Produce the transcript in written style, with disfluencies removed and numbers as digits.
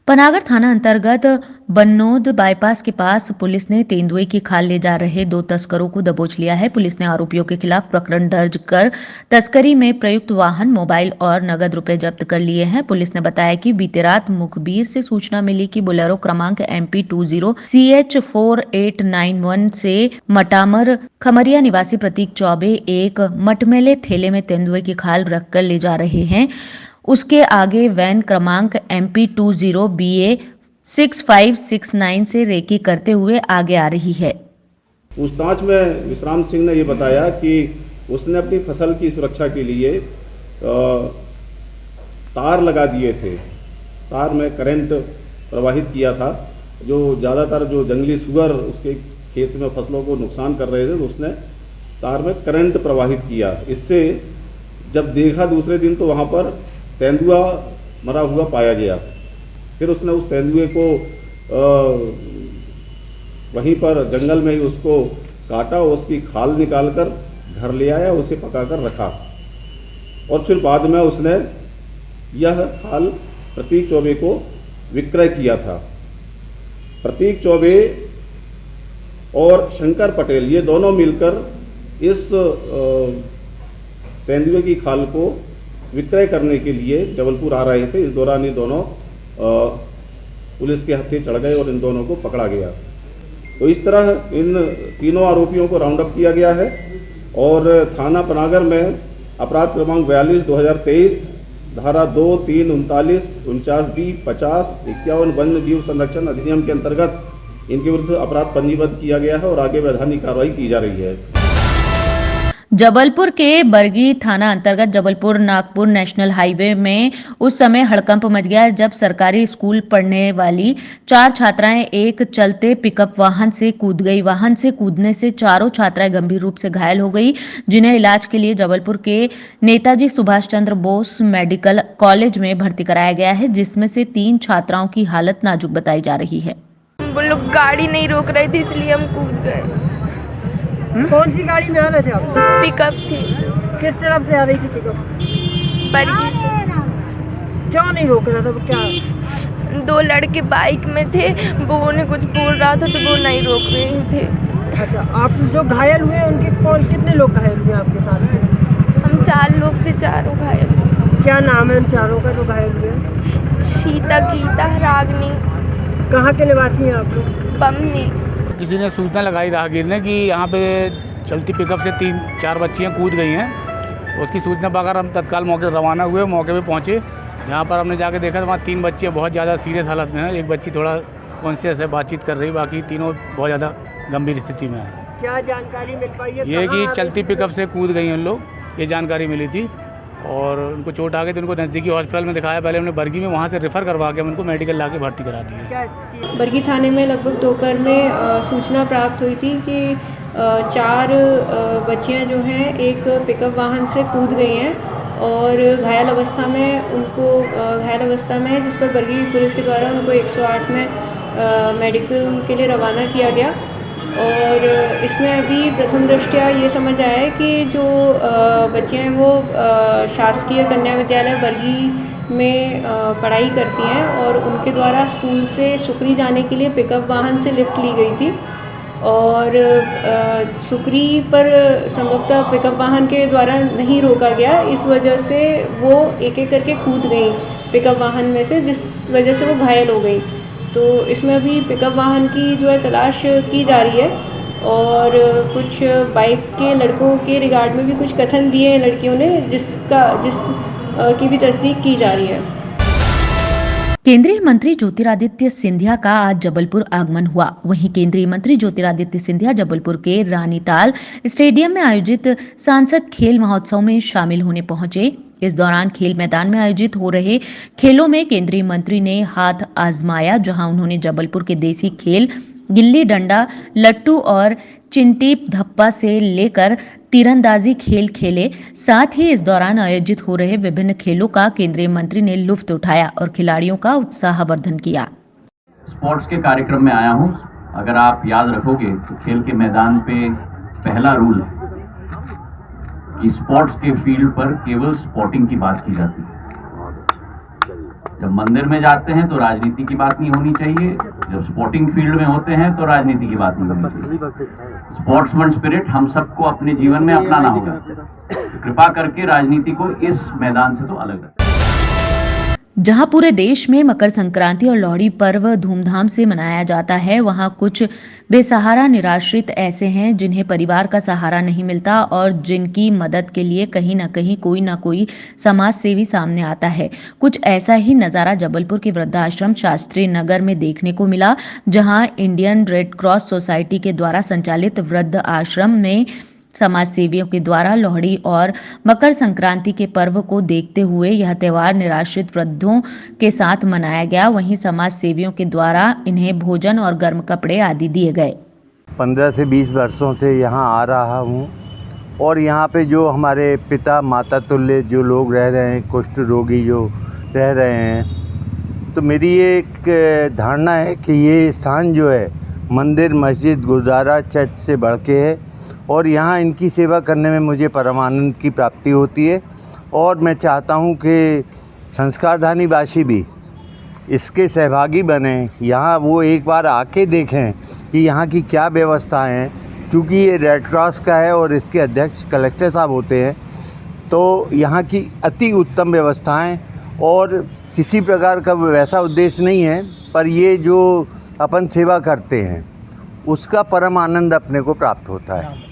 पनागर थाना अंतर्गत बन्नौद बाईपास के पास पुलिस ने तेंदुए की खाल ले जा रहे 2 तस्करों को दबोच लिया है। पुलिस ने आरोपियों के खिलाफ प्रकरण दर्ज कर तस्करी में प्रयुक्त वाहन, मोबाइल और नगद रुपए जब्त कर लिए हैं। पुलिस ने बताया कि बीती रात मुखबिर से सूचना मिली कि बोलेरो क्रमांक MP20 CH4891 से मटामर खमरिया निवासी प्रतीक चौबे एक मटमेले थैले में तेंदुए की खाल रखकर ले जा रहे हैं। उसके आगे वैन क्रमांक MP20 BA 6569 से रेकी करते हुए आगे आ रही है। पूछताछ में विश्राम सिंह ने ये बताया कि उसने अपनी फसल की सुरक्षा के लिए तार लगा दिए थे। तार में करंट प्रवाहित किया था। जो ज़्यादातर जो जंगली सुअर उसके खेत में फसलों को नुकसान कर रहे थे, तो उसने तार में करंट प्रवाहित किया। इससे जब देखा दूसरे दिन तो वहाँ पर तेंदुआ मरा हुआ पाया गया। फिर उसने उस तेंदुए को वहीं पर जंगल में ही उसको काटा, उसकी खाल निकालकर घर ले आया, उसे पकाकर रखा और फिर बाद में उसने यह खाल प्रतीक चौबे को विक्रय किया था। प्रतीक चौबे और शंकर पटेल ये दोनों मिलकर इस तेंदुए की खाल को विक्रय करने के लिए जबलपुर आ रहे थे। इस दौरान ये दोनों पुलिस के हत्थे चढ़ गए और इन दोनों को पकड़ा गया। तो इस तरह इन तीनों आरोपियों को राउंड अप किया गया है और थाना पनागर में अपराध क्रमांक 42/2023 धारा 2, 3, 39, 49B, 50, 51 वन्य जीव संरक्षण अधिनियम के अंतर्गत इनके विरुद्ध अपराध पंजीबद्ध किया गया है और आगे वैधानिक कार्रवाई की जा रही है। जबलपुर के बरगी थाना अंतर्गत जबलपुर नागपुर नेशनल हाईवे में उस समय हड़कंप मच गया जब सरकारी स्कूल पढ़ने वाली 4 छात्राएं एक चलते पिकअप वाहन से कूद गई। वाहन से कूदने से चारों छात्राएं गंभीर रूप से घायल हो गई, जिन्हें इलाज के लिए जबलपुर के नेताजी सुभाष चंद्र बोस मेडिकल कॉलेज में भर्ती कराया गया है, जिसमें से 3 छात्राओं की हालत नाजुक बताई जा रही है। वो लोग गाड़ी नहीं रोक रहे थे, इसलिए हम कूद गए। कौन सी गाड़ी में आ रहे थे आप? पिकअप थी। किस तरफ से आ रही थी पिकअप? बरगी से। क्यों नहीं रोक रहा था? वो क्या 2 लड़के बाइक में थे, वो उन्हें कुछ बोल रहा था तो वो नहीं रोक रहे थे। अच्छा, आप जो घायल हुए उनके कितने लोग घायल हुए आपके साथ में? हम 4 लोग थे, चारों घायल। क्या नाम है उन चारों का जो घायल हुए? शीता, गीता, रागनी। कहाँ के निवासी हैं आप लोग? बमनी। किसी ने सूचना लगाई राहगीर ने कि यहाँ पे चलती पिकअप से 3-4 बच्चियाँ कूद गई हैं। उसकी सूचना पाकर हम तत्काल मौके रवाना हुए, मौके पे पहुँचे। यहाँ पर हमने जाके देखा तो वहाँ 3 बच्चियाँ बहुत ज़्यादा सीरियस हालत में हैं। एक बच्ची थोड़ा कॉन्शियस है, बातचीत कर रही, बाकी तीनों बहुत ज़्यादा गंभीर स्थिति में है। क्या जानकारी मिल पाई है? ये कि चलती पिकअप से कूद गई उन लोग, ये जानकारी मिली थी और उनको चोट आ गई तो उनको नज़दीकी हॉस्पिटल में दिखाया। पहले हमने बरगी में, वहाँ से रेफ़र करवा के हम उनको मेडिकल ला के भर्ती करा दिए। बरगी थाने में लगभग दोपहर में सूचना प्राप्त हुई थी कि 4 बच्चियां जो हैं एक पिकअप वाहन से कूद गई हैं और घायल अवस्था में जिस पर बरगी पुलिस के द्वारा उनको 108 में मेडिकल के लिए रवाना किया गया। और इसमें अभी प्रथम दृष्टया ये समझ आया है कि जो बच्चियां हैं वो शासकीय कन्या विद्यालय बरगी में पढ़ाई करती हैं और उनके द्वारा स्कूल से सुकरी जाने के लिए पिकअप वाहन से लिफ्ट ली गई थी और सुकरी पर संभवतः पिकअप वाहन के द्वारा नहीं रोका गया, इस वजह से वो एक एक करके कूद गई पिकअप वाहन में से, जिस वजह से वो घायल हो गई। तो इसमें अभी पिकअप वाहन की जो है तलाश की जा रही है और कुछ बाइक के लड़कों के रिगार्ड में भी कुछ कथन दिए हैं लड़कियों ने, जिसकी भी तस्दीक की जा रही है। केंद्रीय मंत्री ज्योतिरादित्य सिंधिया का आज जबलपुर आगमन हुआ। वहीं केंद्रीय मंत्री ज्योतिरादित्य सिंधिया जबलपुर के रानीताल स्टेडियम में आयोजित सांसद खेल महोत्सव में शामिल होने पहुंचे। इस दौरान खेल मैदान में आयोजित हो रहे खेलों में केंद्रीय मंत्री ने हाथ आजमाया, जहां उन्होंने जबलपुर के देसी खेल गिल्ली डंडा, लट्टू और चिंटीप धप्पा से लेकर तीरंदाजी खेल खेले। साथ ही इस दौरान आयोजित हो रहे विभिन्न खेलों का केंद्रीय मंत्री ने लुत्फ उठाया और खिलाड़ियों का उत्साहवर्धन किया। स्पोर्ट्स के कार्यक्रम में आया हूं। अगर आप याद रखोगे तो खेल के मैदान पे पहला रूल है कि स्पोर्ट्स के फील्ड पर केवल स्पोर्टिंग की बात की जाती है। जब मंदिर में जाते हैं तो राजनीति की बात नहीं होनी चाहिए, जब स्पोर्टिंग फील्ड में होते हैं तो राजनीति की बात नहीं होनी चाहिए। स्पोर्ट्समैन स्पिरिट हम सबको अपने जीवन में अपनाना होगा। कृपा करके राजनीति को इस मैदान से तो अलग रखें। जहां पूरे देश में मकर संक्रांति और लोहड़ी पर्व धूमधाम से मनाया जाता है, वहां कुछ बेसहारा निराश्रित ऐसे हैं जिन्हें परिवार का सहारा नहीं मिलता और जिनकी मदद के लिए कहीं ना कोई समाज सेवी सामने आता है। कुछ ऐसा ही नजारा जबलपुर के वृद्धाश्रम शास्त्री नगर में देखने को मिला, जहां इंडियन रेड क्रॉस सोसाइटी के द्वारा संचालित वृद्ध आश्रम में समाज सेवियों के द्वारा लोहड़ी और मकर संक्रांति के पर्व को देखते हुए यह त्योहार निराश्रित वृद्धों के साथ मनाया गया। वहीं समाज सेवियों के द्वारा इन्हें भोजन और गर्म कपड़े आदि दिए गए। 15 से 20 वर्षों से यहाँ आ रहा हूँ और यहाँ पे जो हमारे पिता माता तुल्य जो लोग रह रहे हैं, कुष्ठ रोगी जो रह रहे हैं, तो मेरी एक धारणा है कि ये स्थान जो है मंदिर, मस्जिद, गुरुद्वारा, चर्च से बढ़ के है और यहाँ इनकी सेवा करने में मुझे परमानंद की प्राप्ति होती है। और मैं चाहता हूँ कि संस्कारधानी वासी भी इसके सहभागी बने, यहाँ वो एक बार आके देखें कि यहाँ की क्या व्यवस्थाएं हैं। क्योंकि ये रेड क्रॉस का है और इसके अध्यक्ष कलेक्टर साहब होते हैं, तो यहाँ की अति उत्तम व्यवस्थाएं और किसी प्रकार का वैसा उद्देश्य नहीं है, पर ये जो अपन सेवा करते हैं उसका परम आनंद अपने को प्राप्त होता है।